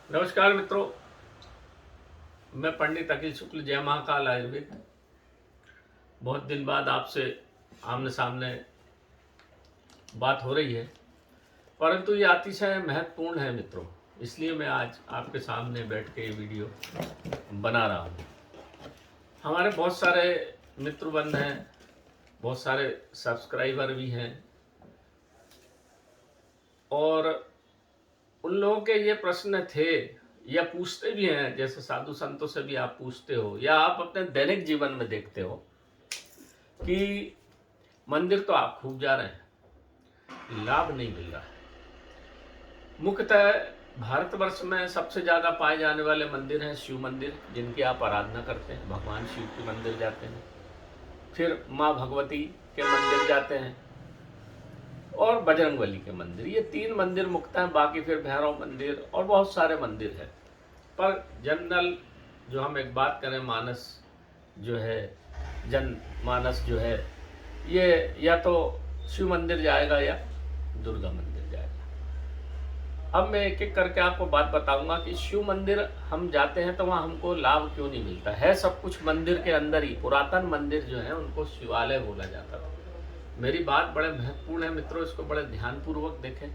नमस्कार मित्रों, मैं पंडित अखिल शुक्ल, जय महाकाल आयुर्वेद। बहुत दिन बाद आपसे आमने सामने बात हो रही है, परंतु ये अतिशय महत्वपूर्ण है मित्रों, इसलिए मैं आज आपके सामने बैठ के ये वीडियो बना रहा हूँ। हमारे बहुत सारे मित्र बंद हैं, बहुत सारे सब्सक्राइबर भी हैं, और उन लोगों के ये प्रश्न थे या पूछते भी हैं, जैसे साधु संतों से भी आप पूछते हो या आप अपने दैनिक जीवन में देखते हो कि मंदिर तो आप खूब जा रहे हैं, लाभ नहीं मिल रहा है। मुख्यतः भारतवर्ष में सबसे ज़्यादा पाए जाने वाले मंदिर हैं शिव मंदिर, जिनकी आप आराधना करते हैं, भगवान शिव के मंदिर जाते हैं, फिर माँ भगवती के मंदिर जाते हैं और बजरंगबली के मंदिर। ये 3 मंदिर मुख्यतः हैं, बाकी फिर भैरव मंदिर और बहुत सारे मंदिर हैं। पर जनरल जो हम एक बात करें, मानस जो है, जन मानस जो है, ये या तो शिव मंदिर जाएगा या दुर्गा मंदिर जाएगा। अब मैं एक एक करके आपको बात बताऊंगा कि शिव मंदिर हम जाते हैं तो वहाँ हमको लाभ क्यों नहीं मिलता है। सब कुछ मंदिर के अंदर ही, पुरातन मंदिर जो है उनको शिवालय बोला जाता था। मेरी बात बड़े महत्वपूर्ण है मित्रों, इसको बड़े ध्यानपूर्वक देखें,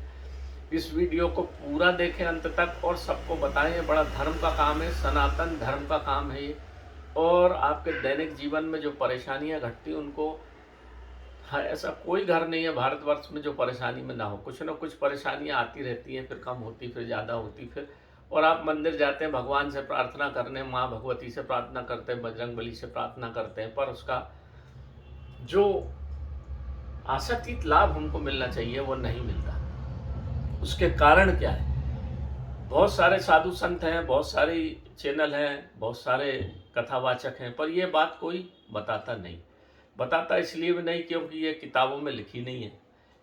इस वीडियो को पूरा देखें अंत तक और सबको बताएं। ये बड़ा धर्म का काम है, सनातन धर्म का काम है ये। और आपके दैनिक जीवन में जो परेशानियां घटती उनको, हाँ, ऐसा कोई घर नहीं है भारतवर्ष में जो परेशानी में ना हो। कुछ ना कुछ परेशानियां आती रहती हैं, फिर कम होती, फिर ज़्यादा होती, फिर और आप मंदिर जाते हैं भगवान से प्रार्थना करने, माँ भगवती से प्रार्थना करते हैं, बजरंगबली से प्रार्थना करते हैं, पर उसका जो आशातीत लाभ हमको मिलना चाहिए वो नहीं मिलता। उसके कारण क्या है? बहुत सारे साधु संत हैं, बहुत सारी चैनल हैं, बहुत सारे कथावाचक हैं, पर ये बात कोई बताता नहीं। बताता इसलिए भी नहीं क्योंकि ये किताबों में लिखी नहीं है।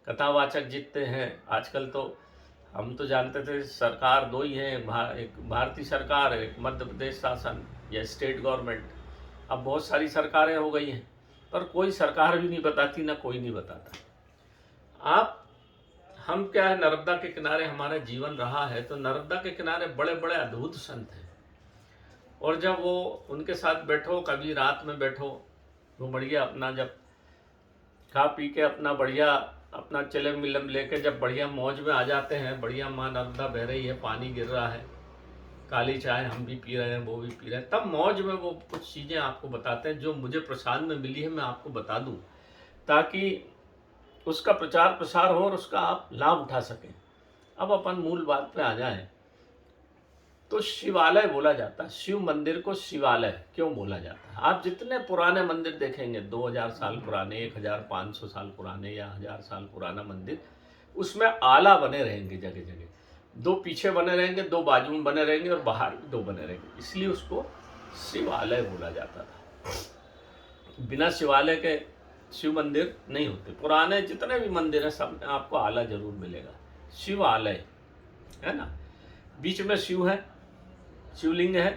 कथावाचक जितने हैं आजकल, तो हम तो जानते थे सरकार 2 ही हैं, एक भारतीय सरकार, एक मध्य प्रदेश शासन या स्टेट गवर्नमेंट। अब बहुत सारी सरकारें हो गई हैं, पर कोई सरकार भी नहीं बताती, ना कोई नहीं बताता। हम क्या है, नर्मदा के किनारे हमारा जीवन रहा है, तो नर्मदा के किनारे बड़े बड़े अद्भुत संत हैं, और जब वो उनके साथ बैठो, कभी रात में बैठो, वो बढ़िया अपना जब खा पी के अपना बढ़िया अपना चिलम मिलम लेके जब बढ़िया मौज में आ जाते हैं, बढ़िया माँ नर्मदा बह रही है, पानी गिर रहा है, काली चाय हम भी पी रहे हैं, वो भी पी रहे हैं, तब मौज में वो कुछ चीज़ें आपको बताते हैं जो मुझे प्रसाद में मिली है, मैं आपको बता दूं ताकि उसका प्रचार प्रसार हो और उसका आप लाभ उठा सकें। अब अपन मूल बात पे आ जाएं, तो शिवालय बोला जाता है, शिव मंदिर को शिवालय क्यों बोला जाता है? आप जितने पुराने मंदिर देखेंगे, 2000 साल पुराने, 1500 साल पुराने या 1000 साल पुराना मंदिर, उसमें आला बने रहेंगे जगह जगह, 2 पीछे बने रहेंगे, 2 बाजू में बने रहेंगे और बाहर भी 2 बने रहेंगे, इसलिए उसको शिवालय बोला जाता था। बिना शिवालय के शिव मंदिर नहीं होते। पुराने जितने भी मंदिर हैं सब में आपको आला जरूर मिलेगा, शिवालय है ना। बीच में शिव है, शिवलिंग है,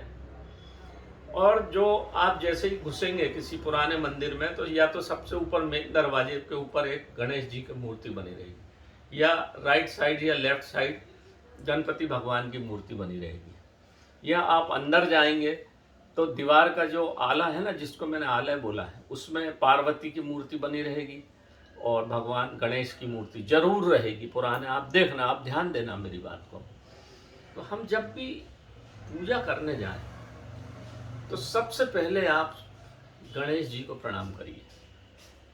और जो आप जैसे ही घुसेंगे किसी पुराने मंदिर में, तो या तो सबसे ऊपर मेन दरवाजे के ऊपर एक गणेश जी की मूर्ति बनी रहेगी, या राइट साइड या लेफ्ट साइड गणपति भगवान की मूर्ति बनी रहेगी। या आप अंदर जाएंगे तो दीवार का जो आला है ना, जिसको मैंने आलय बोला है, उसमें पार्वती की मूर्ति बनी रहेगी और भगवान गणेश की मूर्ति जरूर रहेगी पुराने। आप देखना, आप ध्यान देना मेरी बात को। तो हम जब भी पूजा करने जाएं तो सबसे पहले आप गणेश जी को प्रणाम करिए।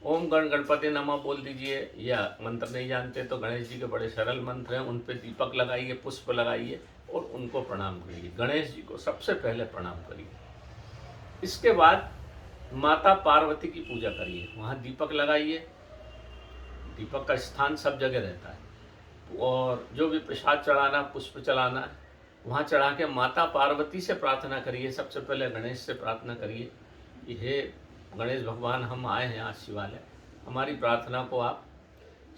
ओम गण गणपति नमः बोल दीजिए, या मंत्र नहीं जानते तो गणेश जी के बड़े सरल मंत्र हैं, उन पे दीपक लगाइए, पुष्प लगाइए और उनको प्रणाम करिए। गणेश जी को सबसे पहले प्रणाम करिए। इसके बाद माता पार्वती की पूजा करिए, वहाँ दीपक लगाइए। दीपक का स्थान सब जगह रहता है, और जो भी प्रसाद चढ़ाना, पुष्प चढ़ाना है, वहाँ चढ़ा के माता पार्वती से प्रार्थना करिए। सबसे पहले गणेश से प्रार्थना करिए कि हे गणेश भगवान, हम आए हैं आज शिवालय, हमारी प्रार्थना को आप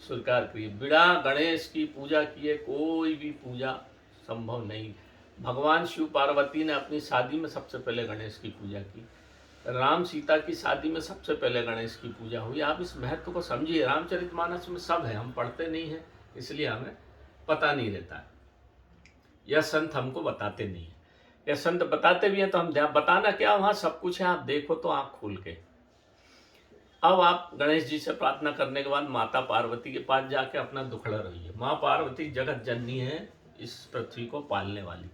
स्वीकार करिए। बिना गणेश की पूजा किए कोई भी पूजा संभव नहीं। भगवान शिव पार्वती ने अपनी शादी में सबसे पहले गणेश की पूजा की, राम सीता की शादी में सबसे पहले गणेश की पूजा हुई। आप इस महत्व को समझिए। रामचरितमानस में सब है, हम पढ़ते नहीं हैं इसलिए हमें पता नहीं रहता है। यह संत हमको बताते नहीं है। यह संत बताते भी हैं तो हम ध्यान, बताना क्या, वहाँ सब कुछ है, आप देखो तो आँख खोल के। अब आप गणेश जी से प्रार्थना करने के बाद माता पार्वती के पास जाके अपना दुखड़ा रहिए। माँ पार्वती जगत जननी है, इस पृथ्वी को पालने वाली।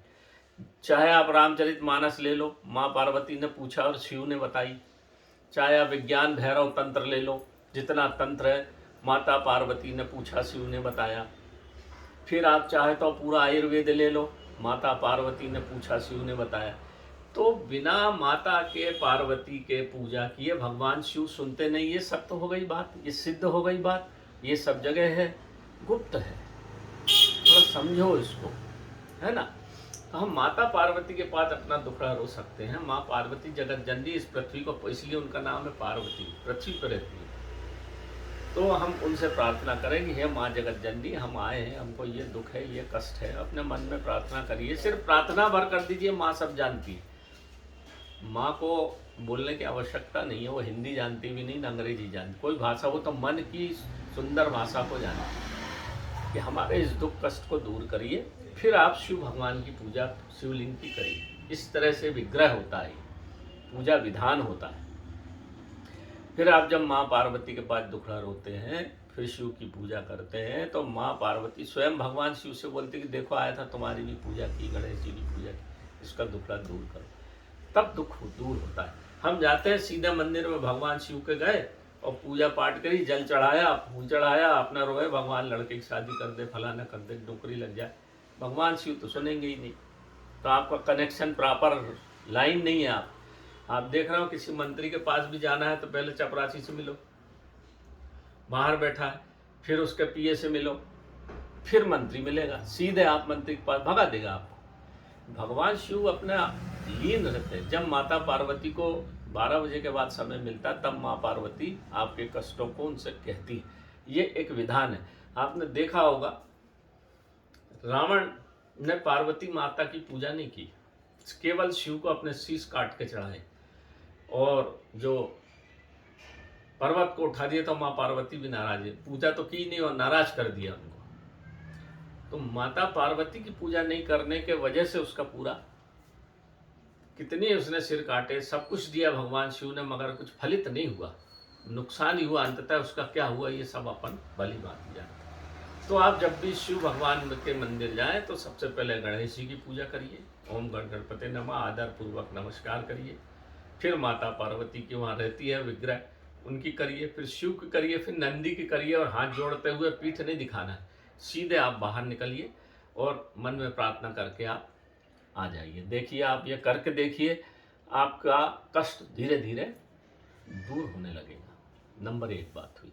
चाहे आप रामचरितमानस ले लो, माँ पार्वती ने पूछा और शिव ने बताई। चाहे आप विज्ञान भैरव तंत्र ले लो, जितना तंत्र है माता पार्वती ने पूछा, शिव ने बताया। फिर आप चाहे तो पूरा आयुर्वेद ले लो, माता पार्वती ने पूछा, शिव ने बताया। तो बिना माता के पार्वती के पूजा किए भगवान शिव सुनते नहीं। ये सत्य हो गई बात, ये सिद्ध हो गई बात, ये सब जगह है, गुप्त है, थोड़ा समझो इसको, है ना। तो हम माता पार्वती के पास अपना दुखड़ा रो सकते हैं। माँ पार्वती जगत जननी, इस पृथ्वी को, इसलिए उनका नाम है पार्वती, पृथ्वी पर रहती है। तो हम उनसे प्रार्थना करेंगे, हे माँ जगत जननी, हम आए हैं, हमको ये दुख है, ये कष्ट है। अपने मन में प्रार्थना करिए, सिर्फ प्रार्थना भर कर दीजिए, माँ सब जानती है। माँ को बोलने की आवश्यकता नहीं है, वो हिंदी जानती भी नहीं, अंग्रेजी जानती, कोई भाषा, वो तो मन की सुंदर भाषा को जानती है कि हमारे इस दुख कष्ट को दूर करिए। फिर आप शिव भगवान की पूजा शिवलिंग की करिए। इस तरह से विग्रह होता है, पूजा विधान होता है। फिर आप जब माँ पार्वती के पास दुखड़ा रोते हैं, फिर शिव की पूजा करते हैं, तो माँ पार्वती स्वयं भगवान शिव से बोलती कि देखो आया था, तुम्हारी भी पूजा की, गणेश जी की पूजा की, इसका दुखड़ा दूर करो। तब दुख दूर होता है। हम जाते हैं सीधे मंदिर में, भगवान शिव के गए और पूजा पाठ करी, जल चढ़ाया, फूल चढ़ाया, अपना रोए भगवान लड़के की शादी कर दे, फलाना कर दे, नौकरी लग जाए, भगवान शिव तो सुनेंगे ही नहीं। तो आपका कनेक्शन प्रॉपर लाइन नहीं है। आप देख रहे हो किसी मंत्री के पास भी जाना है तो पहले चपरासी से मिलो, बाहर बैठा है, फिर उसके पीए से मिलो, फिर मंत्री मिलेगा, सीधे आप मंत्री के पास भगा देगा आपको। भगवान शिव अपना लीन रहते हैं। जब माता पार्वती को 12 बजे के बाद समय मिलता है, तब माँ पार्वती आपके कष्टों को उनसे कहती है। ये एक विधान है। आपने देखा होगा, रावण ने पार्वती माता की पूजा नहीं की, केवल शिव को अपने शीश काट के चढ़ाए, और जो पर्वत को उठा दिया तो माँ पार्वती भी नाराज है, पूजा तो की नहीं और नाराज कर दिया उनको। तो माता पार्वती की पूजा नहीं करने के वजह से उसका पूरा, कितनी उसने सिर काटे, सब कुछ दिया भगवान शिव ने, मगर कुछ फलित नहीं हुआ, नुकसान ही हुआ। अंततः उसका क्या हुआ ये सब अपन भली बात जानते। तो आप जब भी शिव भगवान के मंदिर जाएं तो सबसे पहले गणेश जी की पूजा करिए, ओम गणपति नमः आदर पूर्वक नमस्कार करिए। फिर माता पार्वती की वहाँ रहती है विग्रह, उनकी करिए, फिर शिव की करिए, फिर नंदी की करिए, और हाथ जोड़ते हुए पीठ नहीं दिखाना है, सीधे आप बाहर निकलिए और मन में प्रार्थना करके आप आ जाइए। देखिए, आप ये करके देखिए, आपका कष्ट धीरे धीरे दूर होने लगेगा। नंबर 1 बात हुई।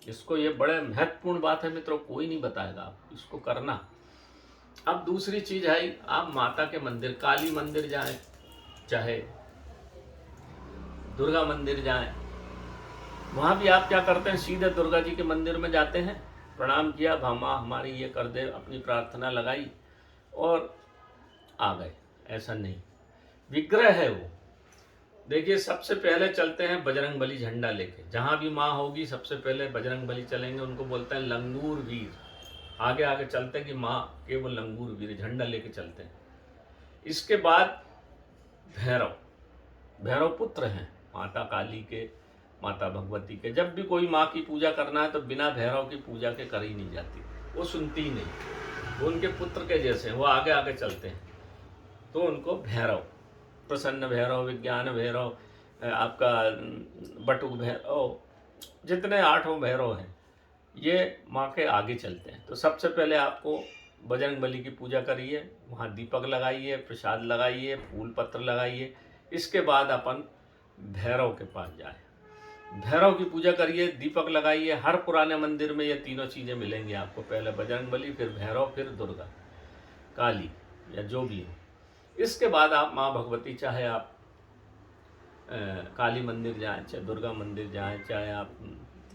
इसको, ये बड़े महत्वपूर्ण बात है मित्रों, कोई नहीं बताएगा, आप इसको करना। अब दूसरी चीज है, आप माता के मंदिर, काली मंदिर जाएं, चाहे दुर्गा मंदिर जाएं, वहाँ भी आप क्या करते हैं, सीधे दुर्गा जी के मंदिर में जाते हैं, प्रणाम किया, माँ हमारी ये कर दे, अपनी प्रार्थना लगाई और आ गए। ऐसा नहीं, विग्रह है वो। देखिए, सबसे पहले चलते हैं बजरंगबली झंडा लेके, जहाँ भी माँ होगी सबसे पहले बजरंगबली चलेंगे, उनको बोलते हैं लंगूर वीर। आगे आगे चलते हैं कि माँ केवल लंगूर वीर, झंडा लेके चलते हैं। इसके बाद भैरव, भैरव पुत्र हैं माता काली के, माता भगवती के। जब भी कोई माँ की पूजा करना है तो बिना भैरव की पूजा के कर ही नहीं जाती, वो सुनती ही नहीं, वो उनके पुत्र के जैसे हैं, वो आगे आगे चलते हैं। तो उनको भैरव, प्रसन्न भैरव, विज्ञान भैरव, आपका बटुक भैरव, जितने 8 भैरव हैं, ये माँ के आगे चलते हैं। तो सबसे पहले आपको बजरंगबली की पूजा करिए, वहाँ दीपक लगाइए, प्रसाद लगाइए, फूल पत्र लगाइए। इसके बाद अपन भैरव के पास जाए, भैरव की पूजा करिए, दीपक लगाइए। हर पुराने मंदिर में ये तीनों चीज़ें मिलेंगी आपको, पहले बजरंगबली, फिर भैरव, फिर दुर्गा काली या जो भी हो। इसके बाद आप माँ भगवती, चाहे आप काली मंदिर जाएं, चाहे दुर्गा मंदिर जाएं, चाहे आप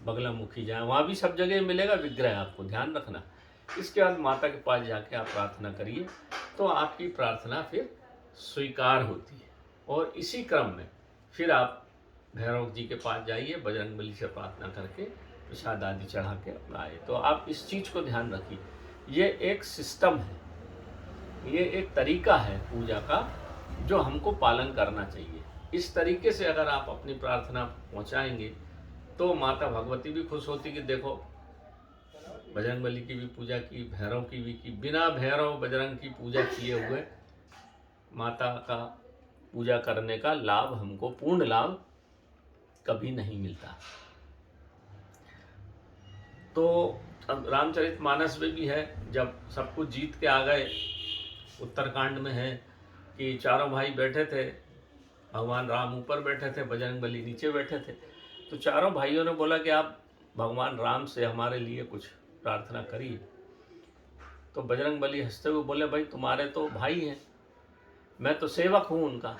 बगलामुखी जाएं, वहाँ भी सब जगह मिलेगा विग्रह, आपको ध्यान रखना। इसके बाद माता के पास जाके आप प्रार्थना करिए, तो आपकी प्रार्थना फिर स्वीकार होती है। और इसी क्रम में फिर आप भैरव जी के पास जाइए, बजरंगबली से प्रार्थना करके प्रसाद आदि चढ़ा के अपना आए। तो आप इस चीज़ को ध्यान रखिए, ये एक सिस्टम है, ये एक तरीका है पूजा का जो हमको पालन करना चाहिए। इस तरीके से अगर आप अपनी प्रार्थना पहुंचाएंगे तो माता भगवती भी खुश होती कि देखो बजरंगबली की भी पूजा की, भैरव की भी की, बिना भैरव बजरंग की पूजा किए हुए माता का पूजा करने का लाभ हमको, पूर्ण लाभ कभी नहीं मिलता। तो अब रामचरितमानस में भी है, जब सब कुछ जीत के आ गए, उत्तरकांड में है कि चारों भाई बैठे थे, भगवान राम ऊपर बैठे थे, बजरंगबली नीचे बैठे थे। तो चारों भाइयों ने बोला कि आप भगवान राम से हमारे लिए कुछ प्रार्थना करिए। तो बजरंगबली हंसते हुए बोले, भाई तुम्हारे तो भाई हैं, मैं तो सेवक हूँ उनका,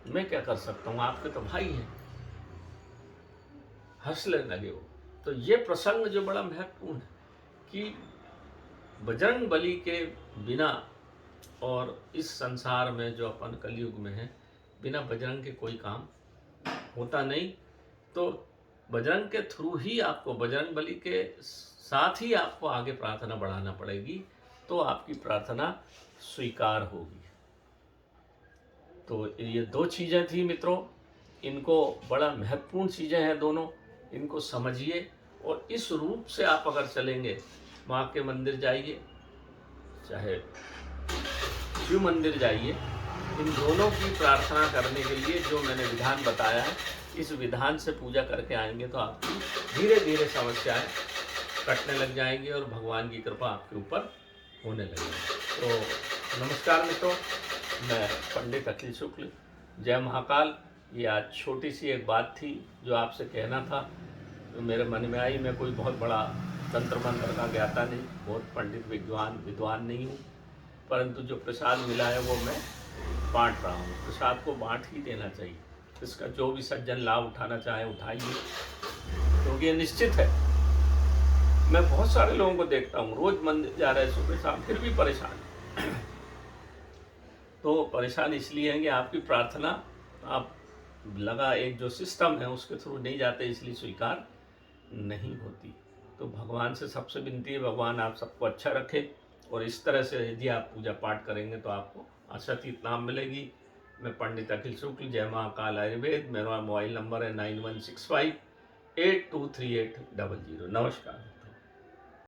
मैं क्या कर सकता हूँ, आपके तो भाई हैं। हंसने लगे वो। तो ये प्रसंग जो बड़ा महत्वपूर्ण है कि बजरंगबली के बिना, और इस संसार में जो अपन कलयुग में है, बिना बजरंग के कोई काम होता नहीं। तो बजरंग के थ्रू ही आपको, बजरंगबली के साथ ही आपको आगे प्रार्थना बढ़ाना पड़ेगी, तो आपकी प्रार्थना स्वीकार होगी। तो ये दो चीज़ें थी मित्रों, इनको बड़ा महत्वपूर्ण चीज़ें हैं दोनों, इनको समझिए और इस रूप से आप अगर चलेंगे, माँ के मंदिर जाइए चाहे शिव मंदिर जाइए, इन दोनों की प्रार्थना करने के लिए जो मैंने विधान बताया है, इस विधान से पूजा करके आएंगे तो आपकी धीरे धीरे समस्याएं कटने लग जाएंगी और भगवान की कृपा आपके ऊपर होने लगेगी। तो नमस्कार मित्रों, मैं पंडित अखिल शुक्ल, जय महाकाल। ये आज छोटी सी एक बात थी जो आपसे कहना था, तो मेरे मन में आई। मैं कोई बहुत बड़ा तंत्र मंत्र का ज्ञाता नहीं, बहुत पंडित विद्वान नहीं हूँ, परंतु जो प्रसाद मिला है वो मैं बांट रहा हूँ। प्रसाद को बांट ही देना चाहिए, इसका जो भी सज्जन लाभ उठाना चाहे उठाइए, क्योंकि ये निश्चित है। मैं बहुत सारे लोगों को देखता हूँ, रोज मंदिर जा रहे सुबह शाम, फिर भी परेशान। तो परेशान इसलिए हैं कि आपकी प्रार्थना, आप लगा एक जो सिस्टम है उसके थ्रू नहीं जाते, इसलिए स्वीकार नहीं होती। तो भगवान से सबसे विनती है, भगवान आप सबको अच्छा रखे, और इस तरह से यदि आप पूजा पाठ करेंगे तो आपको अशतीत नाम मिलेगी। मैं पंडित अखिल शुक्ल, जय महाकाल आयुर्वेद। मेरा मोबाइल नंबर है 9165823800। नमस्कार।